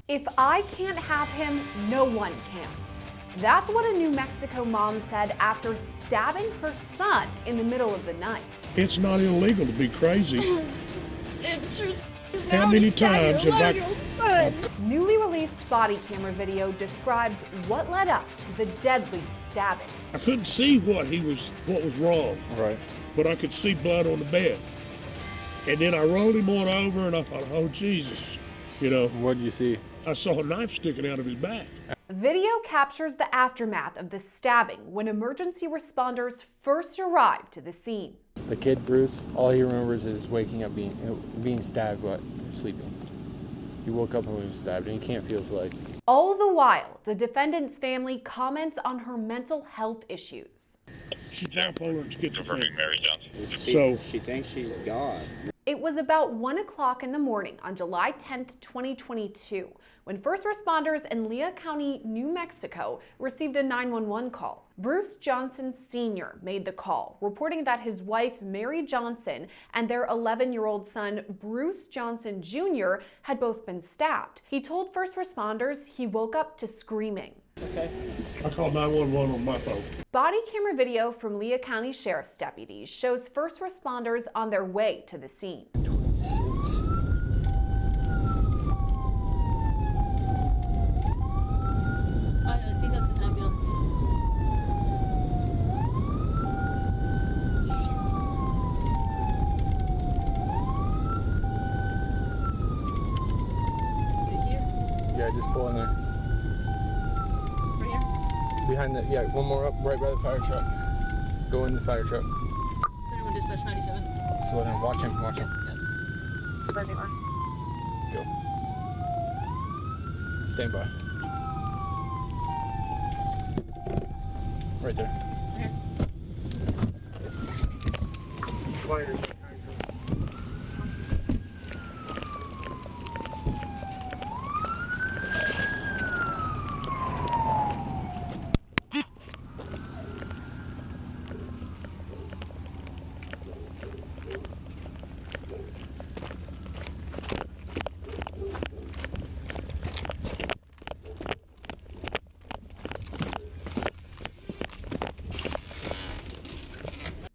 If I can't have him, no one can. That's what a New Mexico mom said after stabbing her son in the middle of the night. It's not illegal to be crazy. It just is How now many to stab times your have I- 11-year-old son. Newly released body camera video describes what led up to the deadly stabbing. I couldn't see what was wrong. Right. But I could see blood on the bed. And then I rolled him on over and I thought, oh Jesus, you know. What did you see? I saw a knife sticking out of his back. Video captures the aftermath of the stabbing when emergency responders first arrived to the scene. The kid, Bruce, all he remembers is waking up being stabbed but sleeping. He woke up and was stabbed and he can't feel his legs. All the while, the defendant's family comments on her mental health issues. She's bipolar and schizophrenic. Mary Johnson. So She thinks she's God. It was about 1 o'clock in the morning on July 10th, 2022, when first responders in Lea County, New Mexico, received a 911 call. Bruce Johnson Sr. made the call, reporting that his wife, Mary Johnson, and their 11-year-old son, Bruce Johnson Jr., had both been stabbed. He told first responders he woke up to screaming. I called 911 on my phone. Body camera video from Lea County Sheriff's deputies shows first responders on their way to the scene. 26. I think that's an ambulance. Is it here? Yeah, just pull in there. Right here? Behind the, yeah, one more up, right by the fire truck. Go in the fire truck. 31 dispatch 97. Slow down, watch him, watch him. Go. Stand by. Right there.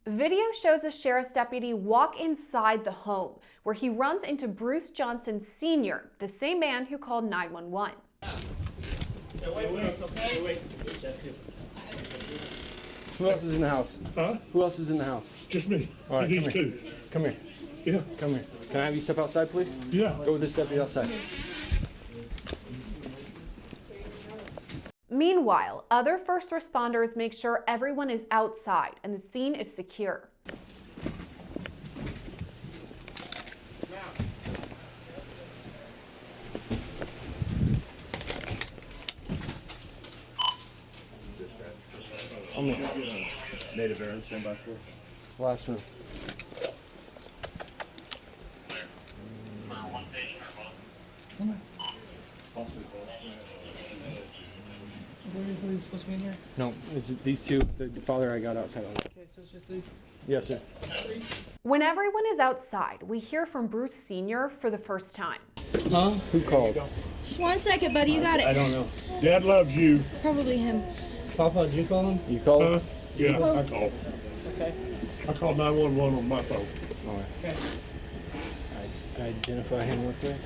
Video shows a sheriff's deputy walk inside the home, where he runs into Bruce Johnson Sr., the same man who called 911. Who else is in the house? Huh? Who else is in the house? Just me. All right, These come two. Come here. Yeah. Come here. Can I have you step outside, please? Yeah. Go with this deputy outside. Meanwhile, other first responders make sure everyone is outside and the scene is secure. Native Aaron, stand by for. Last room. Were you supposed to be in here? No, it's these two. The father I got outside. Okay, so it's just these. Yes, sir. When everyone is outside, we hear from Bruce Sr. for the first time. Huh? Who called? Just 1 second, buddy. You got it. I don't know. Dad loves you. Probably him. Papa, did you call him? You called? Yeah, I called. Okay. I called 911 on my phone. All right. Okay. Identify him real quick.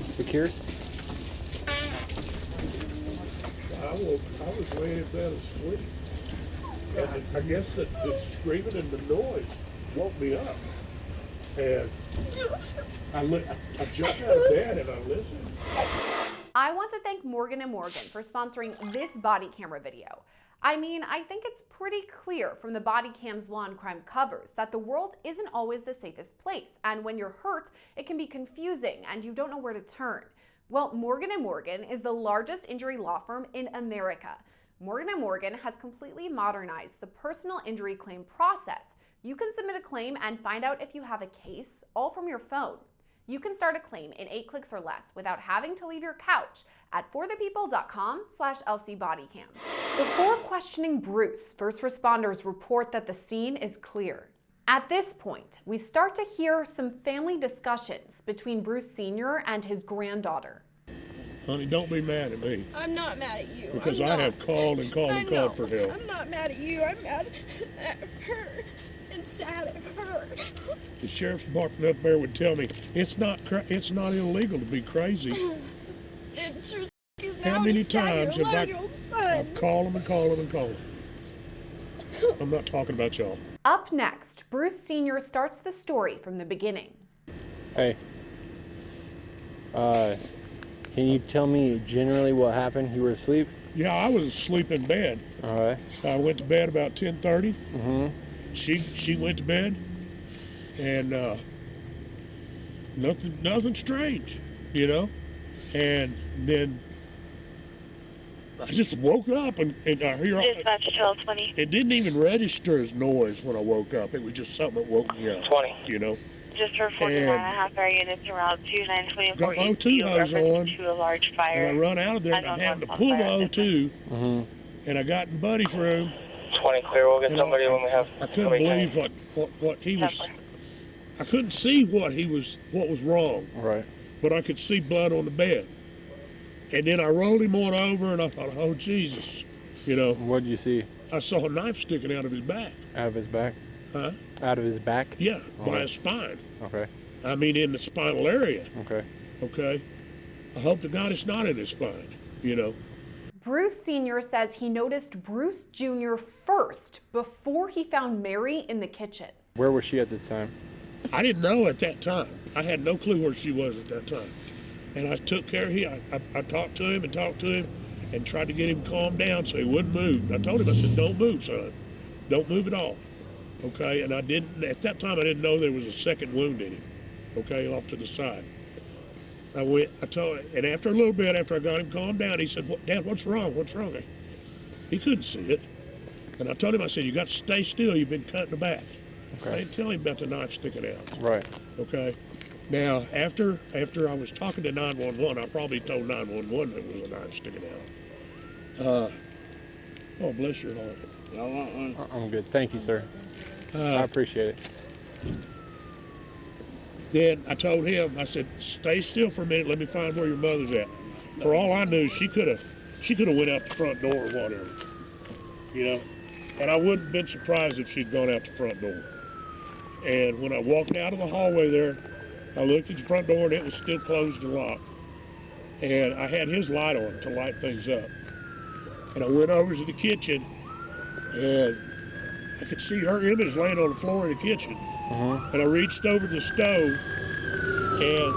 Secured? I was laying in bed asleep. And I guess that the screaming and the noise woke me up. And I jumped out of bed and I listened. I want to thank Morgan & Morgan for sponsoring this body camera video. I mean, I think it's pretty clear from the body cam's Law&Crime covers that the world isn't always the safest place, and when you're hurt, it can be confusing and you don't know where to turn. Well, Morgan & Morgan is the largest injury law firm in America. Morgan & Morgan has completely modernized the personal injury claim process. You can submit a claim and find out if you have a case, all from your phone. You can start a claim in 8 clicks or less without having to leave your couch at forthepeople.com/LCBodyCam. Before questioning Bruce, first responders report that the scene is clear. At this point, we start to hear some family discussions between Bruce Sr. and his granddaughter. Honey, don't be mad at me, I'm not mad at you. because I'm I not. have called and called and called for help. I'm not mad at you. I'm mad at her and sad at her. The sheriff's department up there would tell me it's not illegal to be crazy. It sure is How now many he's stabbing times your have I- 11-year-old son. I've called them and called them and called them. I'm not talking about y'all. Up next, Bruce Sr. starts the story from the beginning. Hey. Can you tell me generally what happened? You were asleep? Yeah, I was asleep in bed. All right. I went to bed about 10:30. Mm-hmm. She went to bed, and nothing strange, you know. And then I just woke up and I hear Dispatch 1220. it didn't even register as noise when I woke up. It was just something that woke me up. 20. You know. Just for 49.5 hour units around 2924 Got my East O2 View, hose reference on, to a large fire. And I run out of there and I'm having to pull my O2, and I got in Buddy's room. 20 clear. We'll get And somebody when we have. I couldn't believe what he was. I couldn't see what was wrong, Right. but I could see blood on the bed. And then I rolled him on over, and I thought, oh Jesus, you know. What did you see? I saw a knife sticking out of his back. Out of his back? Huh? Out of his back? Yeah, by Oh. his spine. Okay. I mean, in the spinal area. Okay. Okay. I hope to God it's not in his spine. You know. Bruce Sr. says he noticed Bruce Jr. first before he found Mary in the kitchen. Where was she at this time? I didn't know at that time. I had no clue where she was at that time. And I took care of him. I talked to him and tried to get him calmed down so he wouldn't move. I told him, I said, don't move, son. Don't move at all. Okay? And I didn't, at that time, I didn't know there was a second wound in him. Okay? Off to the side. And after a little bit, after I got him calmed down, he said, Dad, what's wrong? What's wrong? He couldn't see it. And I told him, I said, you got to stay still. You've been cut in the back. Okay. I didn't tell him about the knife sticking out. Right. Okay. Now, after I was talking to 911, I probably told 911 there was a knife sticking out. Oh, bless your heart. I'm good. Thank you, sir. I appreciate it. Then I told him, I said, stay still for a minute. Let me find where your mother's at. For all I knew, she could have went out the front door or whatever, you know. And I wouldn't have been surprised if she'd gone out the front door. And when I walked out of the hallway there, I looked at the front door and it was still closed and locked. And I had his light on to light things up. And I went over to the kitchen and I could see her image laying on the floor in the kitchen. And I reached over the stove and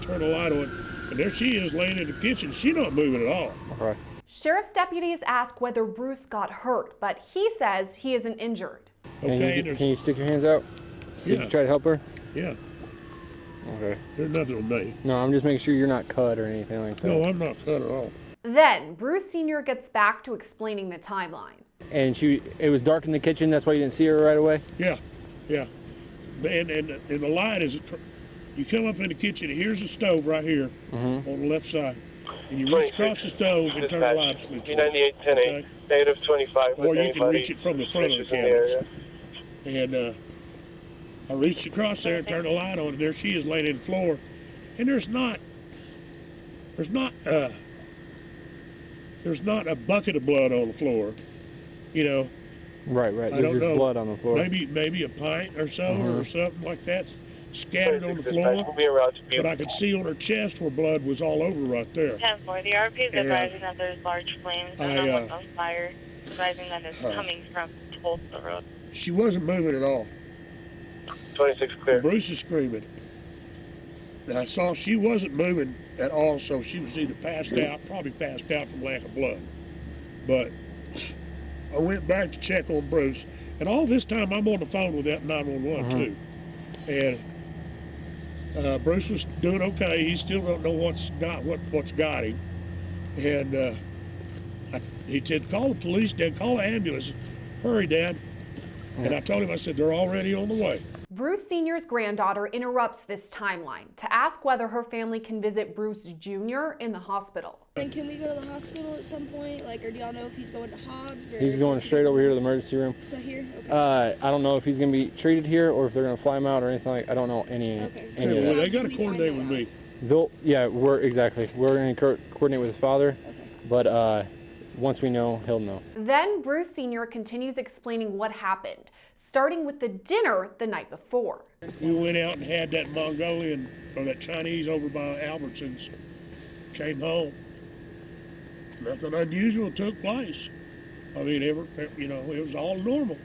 turned the light on. And there she is laying in the kitchen. She's not moving at all. Right. Sheriff's deputies ask whether Bruce got hurt, but he says he isn't injured. Okay, Can you stick your hands out? Did Yeah. you try to help her? Yeah, Okay. there's nothing on me. No, I'm just making sure you're not cut or anything like that. No, I'm not cut at all. Then Bruce Sr. gets back to explaining the timeline. And it was dark in the kitchen, that's why you didn't see her right away? Yeah. And the light is, you come up in the kitchen, here's the stove right here on the left side. And you reach across the stove and turn the light switch on. Okay? Negative 25. Or you can reach it from the front of the cabinets. And I reached across there and turned the light on, and there she is laying in the floor. And there's not a bucket of blood on the floor, you know. Right. I There's don't just know. blood on the floor. Maybe a pint or so or something like that scattered on the floor. But I could see on her chest where blood was all over right there. 10-4. The RP is And, advising that there's large flames and on fire, advising that it's coming from Tulsa Road. She wasn't moving at all. 26 clear. Bruce is screaming. And I saw she wasn't moving at all, so she was either probably passed out from lack of blood. But I went back to check on Bruce, and all this time I'm on the phone with that 911 too. And Bruce was doing okay. He still don't know what's got him. And he said, call the police, Dad, call the ambulance. Hurry, Dad. And I told him, I said, they're already on the way. Bruce Sr.'s granddaughter interrupts this timeline to ask whether her family can visit Bruce Jr. in the hospital. And can we go to the hospital at some point? Like, or do y'all know if he's going to Hobbs? Or He's going straight over here to the emergency room. So here? Okay. I don't know if he's going to be treated here or if they're going to fly him out or anything like. I don't know any of so Well, that. they got to coordinate with me. We're going to coordinate with his father, Okay. but once we know, he'll know. Then Bruce Sr. continues explaining what happened, starting with the dinner the night before. We went out and had that Mongolian or that Chinese over by Albertsons. Came home. Nothing unusual took place. I mean, it was all normal.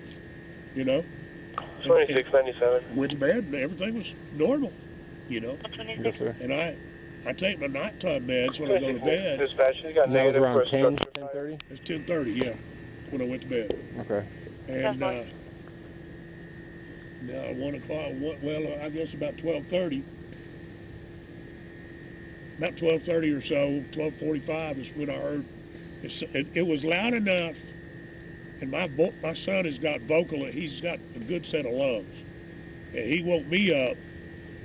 2697. Went to bed and everything was normal. Yes, sir. And I take my nighttime meds when I go to bed. Dispatch, you got And that was negative around for 10, structure 10:30? It's 10:30, yeah, when I went to bed. Okay. And now 1 o'clock. Well, I guess about 12:30. About 12:30 or so, 12:45 is when I heard. It was loud enough, and my son has got vocal. He's got a good set of lungs, and he woke me up.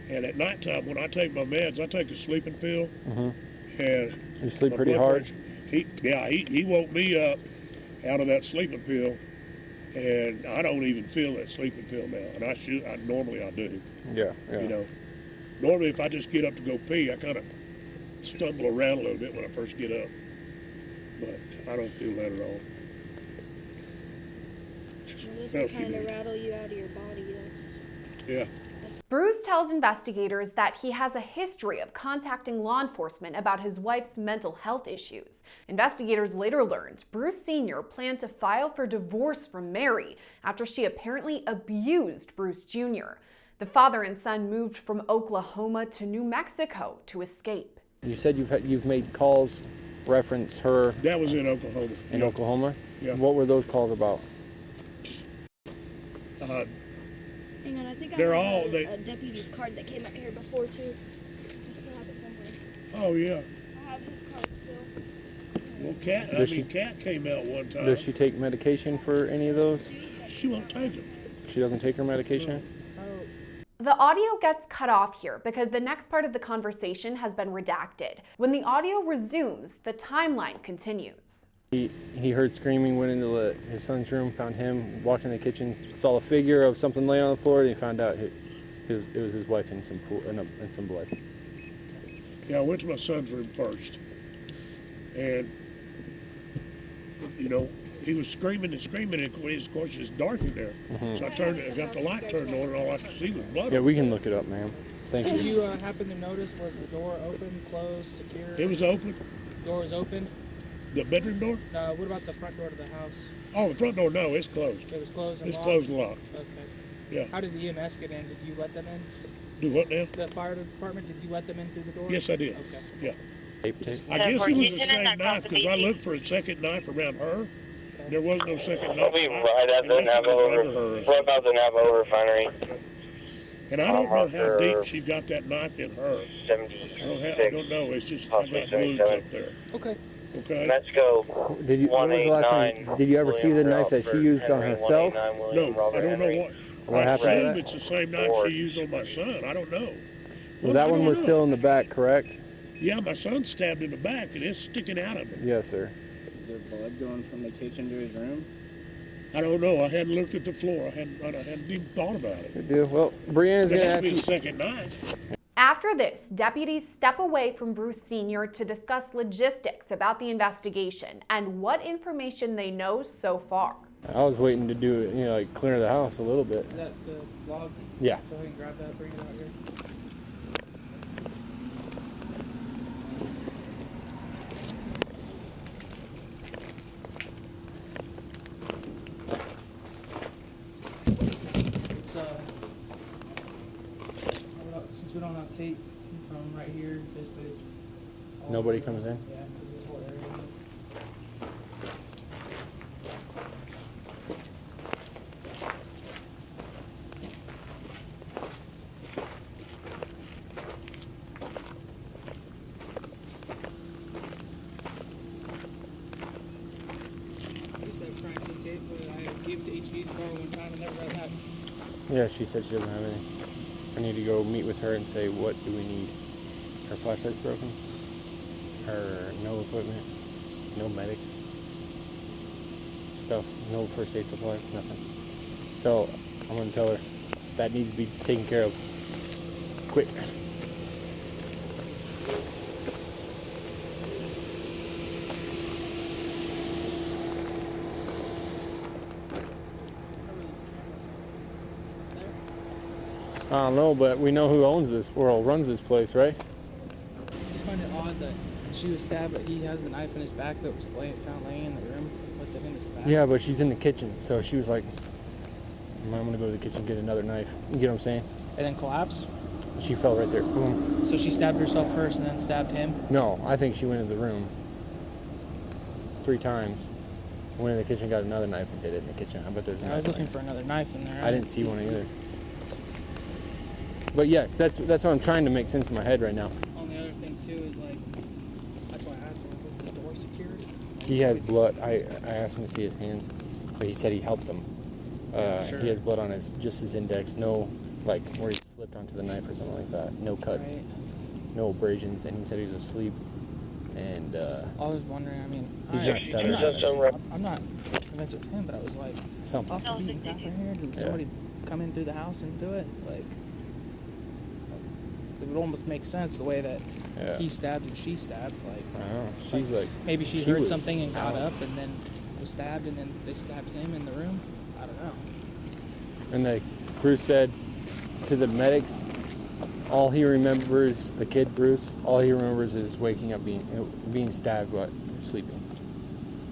And at nighttime, when I take my meds, I take a sleeping pill. And You sleep my pretty blood hard? pressure- He woke me up out of that sleeping pill, and I don't even feel that sleeping pill now. And normally I do. Yeah. Normally if I just get up to go pee, I kind of stumble around a little bit when I first get up, but I don't feel that at all. This What will else you kind of need? rattle you out of your body. Yeah. Bruce tells investigators that he has a history of contacting law enforcement about his wife's mental health issues. Investigators later learned Bruce Sr. planned to file for divorce from Mary after she apparently abused Bruce Jr. The father and son moved from Oklahoma to New Mexico to escape. You said you've made calls reference her That was in Oklahoma. in Oklahoma? Yeah. What were those calls about? Hang on, I think I They're have all- a deputy's card that came out here before, too. I still have it somewhere. Oh yeah. I have his card still. Well, Cat came out one time. Does she take medication for any of those? She won't take it. She doesn't take her medication? The audio gets cut off here because the next part of the conversation has been redacted. When the audio resumes, the timeline continues. He heard screaming, went into his son's room, found him, walked in the kitchen, saw a figure of something laying on the floor, and he found out it was his wife in some pool, in some blood. Yeah, I went to my son's room first, and he was screaming and screaming, and of course it's dark in there. So I got the light turned on, and all I could see was blood. Yeah, we can look it up, ma'am. Thank Did you. you happen to notice, was the door open, closed, secure? It was open. Door was open? The bedroom door? What about the front door to the house? Oh, the front door? No, it's closed. It was closed and It's locked? closed and locked. Okay. Yeah. How did the EMS get in? Did you let them in? Do what now? The fire department, did you let them in through the door? Yes, I did. Okay. Yeah. Tape. I guess it was the same knife because I looked for a second knife around her. There was no second knife. I'll be right at the Unless it was under Navajo, her. right about the Navajo refinery. And I don't know how deep she got that knife in her. 76. I don't know. It's just I got wounds up there. Okay. Okay. Let's go. When was the last time? Did you ever see the knife that she used on herself? No, I don't know what. What I happened to assume that? it's the same knife she used on my son. I don't know. Well, that one was still in the back, correct? Yeah, my son's stabbed in the back and it's sticking out of him. Yes, sir. Is there blood going from the kitchen to his room? I don't know. I hadn't looked at the floor. I hadn't even thought about it. Good deal. Well, Brianna's It going to has to ask be you. the second knife. After this, deputies step away from Bruce Sr. to discuss logistics about the investigation and what information they know so far. I was waiting to do it, like clear the house a little bit. Is that the log? Yeah. Go ahead and grab that, bring it out here. It's since we don't have tape from right here, basically. Nobody comes in? Yeah, because this whole area. I used to have crime scene tape, but I gave it to HB to borrow one time and never let it happen. Yeah, she said she doesn't have any. I need to go meet with her and say, what do we need? Her flashlight's broken. Her no equipment. No medic stuff. No first aid supplies. Nothing. So I'm going to tell her that needs to be taken care of. Quick. I don't know, but we know who owns this world, runs this place, right? I find it odd that she was stabbed, but he has the knife in his back that was found laying in the room with it in his back. Yeah, but she's in the kitchen, so she was like, I'm gonna go to the kitchen and get another knife. You get what I'm saying? And then collapsed. She fell right there. Boom. So she stabbed herself first and then stabbed him. No, I think she went into the room 3 times. Went in the kitchen, got another knife, and did it in the kitchen. I bet there's. I was looking for another knife in there. I didn't see one either. But yes, that's what I'm trying to make sense in my head right now. On the other thing too is like, that's why I asked him, was the door secured? He has blood. I asked him to see his hands, but he said he helped him. Sure. He has blood on his index. No, like where he slipped onto the knife or something like that. No cuts, Right. no abrasions, and he said he was asleep. And I was wondering, I mean, He's I- not stuttering. I'm not convinced it was him, but I was like, something. off the beaten path right here, did somebody come in through the house and do it? Like, it would almost make sense the way that Yeah. he stabbed and she stabbed. I Like, don't know. She's like, maybe she she heard was something and got out. up and then was stabbed and then they stabbed him in the room. I don't know. and Bruce said to the medics, all he remembers, the kid Bruce, all he remembers is waking up being stabbed while sleeping.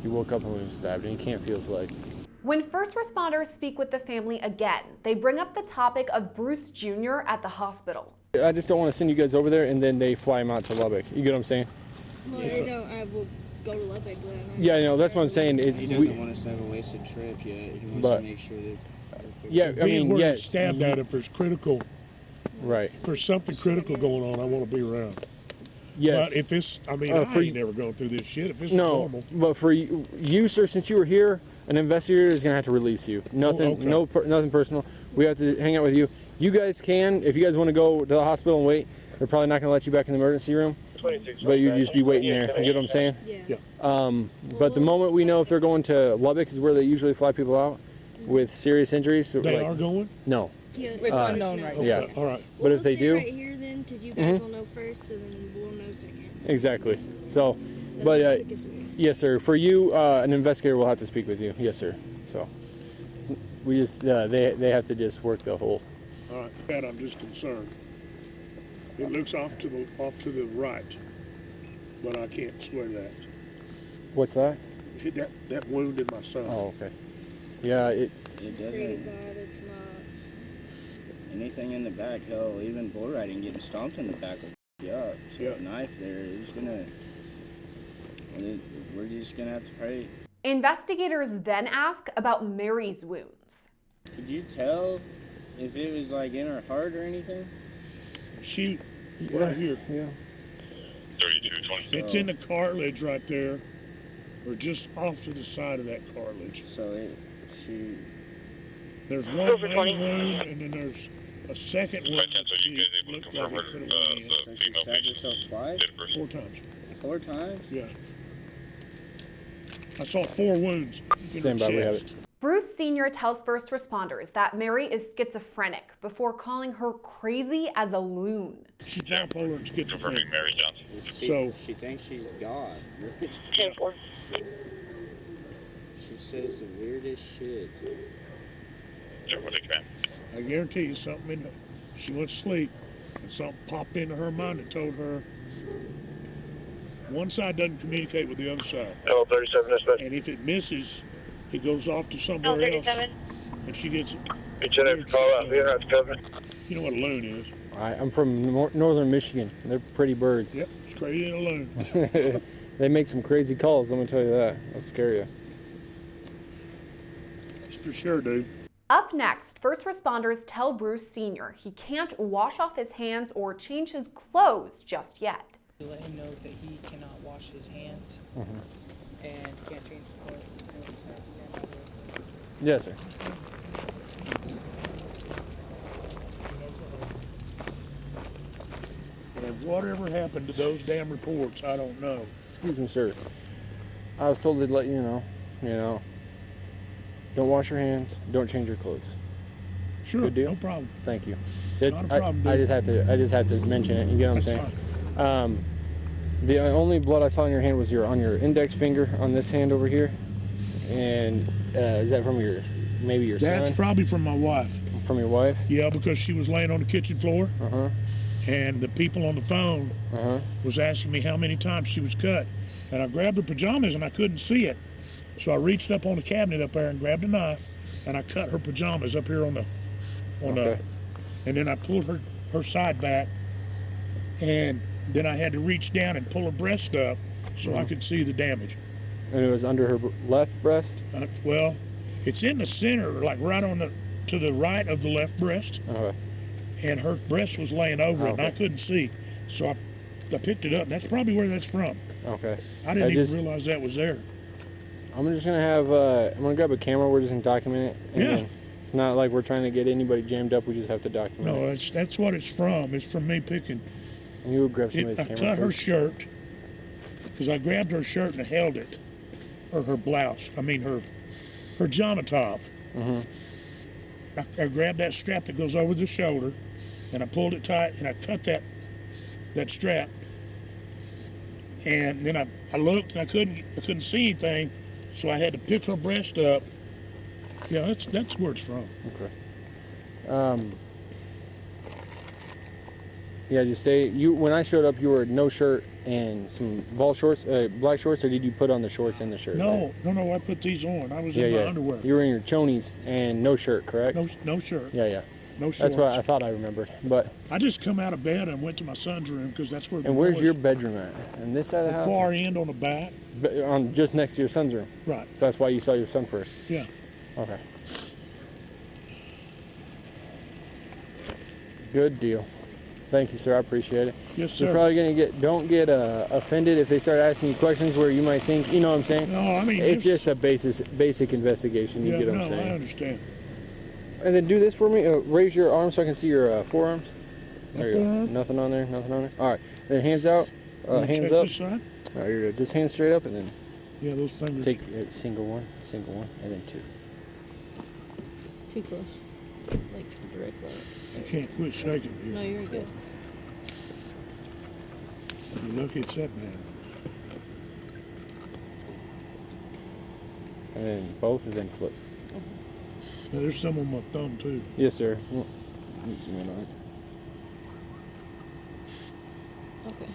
He woke up and was stabbed, and he can't feel his legs. When first responders speak with the family again, they bring up the topic of Bruce Jr. at the hospital. I just don't want to send you guys over there and then they fly him out to Lubbock. You get what I'm saying? Well, I will go to Lubbock then. Yeah, I know. That's what I'm saying. He doesn't want us to have a wasted trip yet. He wants But- to make sure that. Yeah, I Being mean, where yes. he's stabbed at, if there's critical, Right. if there's something critical going on, I want to be around. Yes. But if it's, I mean, For I ain't never going through this shit. If it's no, normal, but for you, sir, since you were here, an investigator is gonna have to release you. Nothing, okay. nothing personal. We have to hang out with you. You guys can, if you guys want to go to the hospital and wait, they're probably not gonna let you back in the emergency room. But you just be waiting there. You get what I'm saying? Yeah. But the moment we know if they're going to Lubbock is where they usually fly people out with serious injuries. So they like, are going. No. Yeah, It's let us unknown know. right Okay, Yeah. all right. But if they stay do, right here then, because you guys will know first, so then we'll know second. exactly. So, Then but Lubbock is weird. yes, sir. For you, an investigator will have to speak with you. Yes, sir. So we just they have to just work the whole. All right. That I'm just concerned. It looks off to the right, but I can't swear that. What's that? Hit that wound in my son. Oh, okay. Yeah, It Pray to doesn't. God it's not. Anything in the back, hell, even bull riding, getting stomped in the back will f you up. So Yeah. a knife there is gonna. We're just gonna have to pray. Investigators then ask about Mary's wounds. Could you tell if it was like in her heart or anything? She right here. yeah. 3220. It's in the cartilage right there, or just off to the side of that cartilage. So she. There's one main wound, and then there's a second one. So you guys able to Looked confirm like her, it could've went in. So she stabbed herself twice? date of birth? 4 times. 4 times? Yeah. I saw 4 wounds in Stand her by, we have chest. Bruce Sr. tells first responders that Mary is schizophrenic before calling her crazy as a loon. She's bipolar and Confirming schizophrenic. Mary Johnson. So- She thinks she's God. 10-4. She says the weirdest shit. Check what they can. I guarantee you something in there. She went to sleep, and something popped into her mind and told her one side doesn't communicate with the other side. Hello, 37 dispatch. And if it misses, it goes off to Hello, somewhere else. 37. And she gets, Each and every call out here, that's covered. you know what a loon is. I'm from northern Michigan. They're pretty birds. Yep, it's crazy in a loon. They make some crazy calls. Let me tell you that. I'll scare you. It's for sure, dude. Up next, first responders tell Bruce Sr. he can't wash off his hands or change his clothes just yet. To let him know that he cannot wash his hands and can't change the clothes. Yes, sir. And whatever happened to those damn reports, I don't know. Excuse me, sir. I was told to let you know, don't wash your hands, don't change your clothes. Sure, Good deal? no problem. Thank you. Not a problem, I dude. just have to mention it. You get what I'm That's saying? The only blood I saw in your hand was on your index finger on this hand over here. And is that from maybe your son? That's probably from my wife. From your wife? Yeah, because she was laying on the kitchen floor. Uh-huh. And the people on the phone was asking me how many times she was cut. And I grabbed her pajamas and I couldn't see it. So I reached up on the cabinet up there and grabbed a knife and I cut her pajamas up here and then I pulled her side back, and then I had to reach down and pull her breast up so I could see the damage. And it was under her left breast? Well, it's in the center, like right to the right of the left breast. Okay. And her breast was laying over it, and I couldn't see. So I picked it up, and that's probably where that's from. Okay. I didn't even realize that was there. I'm just going to have, I'm going to grab a camera, we're just going to document it. And Yeah. then it's not like we're trying to get anybody jammed up, we just have to document it. No, that's what it's from. It's from me picking. And you would grab somebody's I camera. cut her please. shirt, because I grabbed her shirt and held it, or her blouse. I mean her pajama top. I grabbed that strap that goes over the shoulder, and I pulled it tight, and I cut that strap. And then I looked, and I couldn't see anything, so I had to pick her breast up. Yeah, that's where it's from. Okay. Yeah, just stay. When I showed up, you were no shirt and some black shorts, or did you put on the shorts and the shirt? No, I put these on. I was in my underwear. You were in your chonies and no shirt, correct? No shirt. Yeah. No shorts. That's what I thought I remembered. But I just come out of bed and went to my son's room because that's where. And where's your bedroom at? On this side of the house? Far end on the back. On just next to your son's room. Right. So that's why you saw your son first. Yeah. Okay. Good deal. Thank you, sir. I appreciate it. Yes, sir. You're probably gonna don't get offended if they start asking you questions where you might think, you know what I'm saying? No, I mean it's just a basic investigation. You get what I'm saying? I understand. And then do this for me. Raise your arms so I can see your forearms. There you go. Forearm? Nothing on there. Nothing on there. All right. Then hands out. Hands check up. This side? All right, you're good. Just hands straight up, and then Yeah, those fingers. take single one, and then two. Too close. Like direct line. You can't quit shaking. No, you're good. You're lucky it's that bad. And then both, and then flip. Now, there's some on my thumb too. Yes, sir. Well, let me zoom in on it. Okay.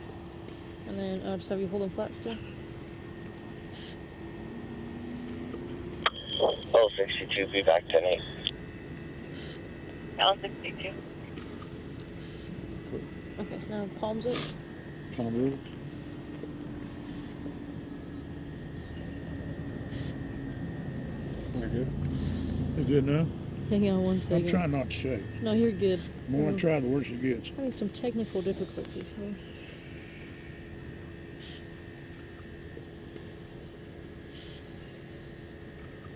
And then I'll just have you hold them flat still. 62, be back 10-8. L62. Okay, now palms up. Palm up. You're good. You good now? Hang on one second. I'm trying not to shake. No, you're good. The more I try, the worse it gets. Having some technical difficulties here.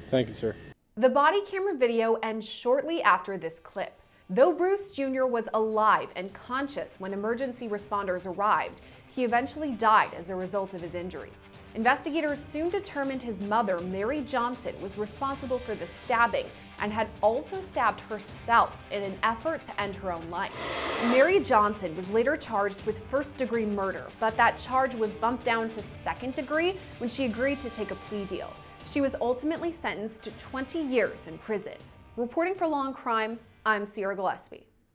Thank you, sir. The body camera video ends shortly after this clip. Though Bruce Jr. was alive and conscious when emergency responders arrived, he eventually died as a result of his injuries. Investigators soon determined his mother, Mary Johnson, was responsible for the stabbing and had also stabbed herself in an effort to end her own life. Mary Johnson was later charged with first-degree murder, but that charge was bumped down to second degree when she agreed to take a plea deal. She was ultimately sentenced to 20 years in prison. Reporting for Law&Crime, I'm Sierra Gillespie.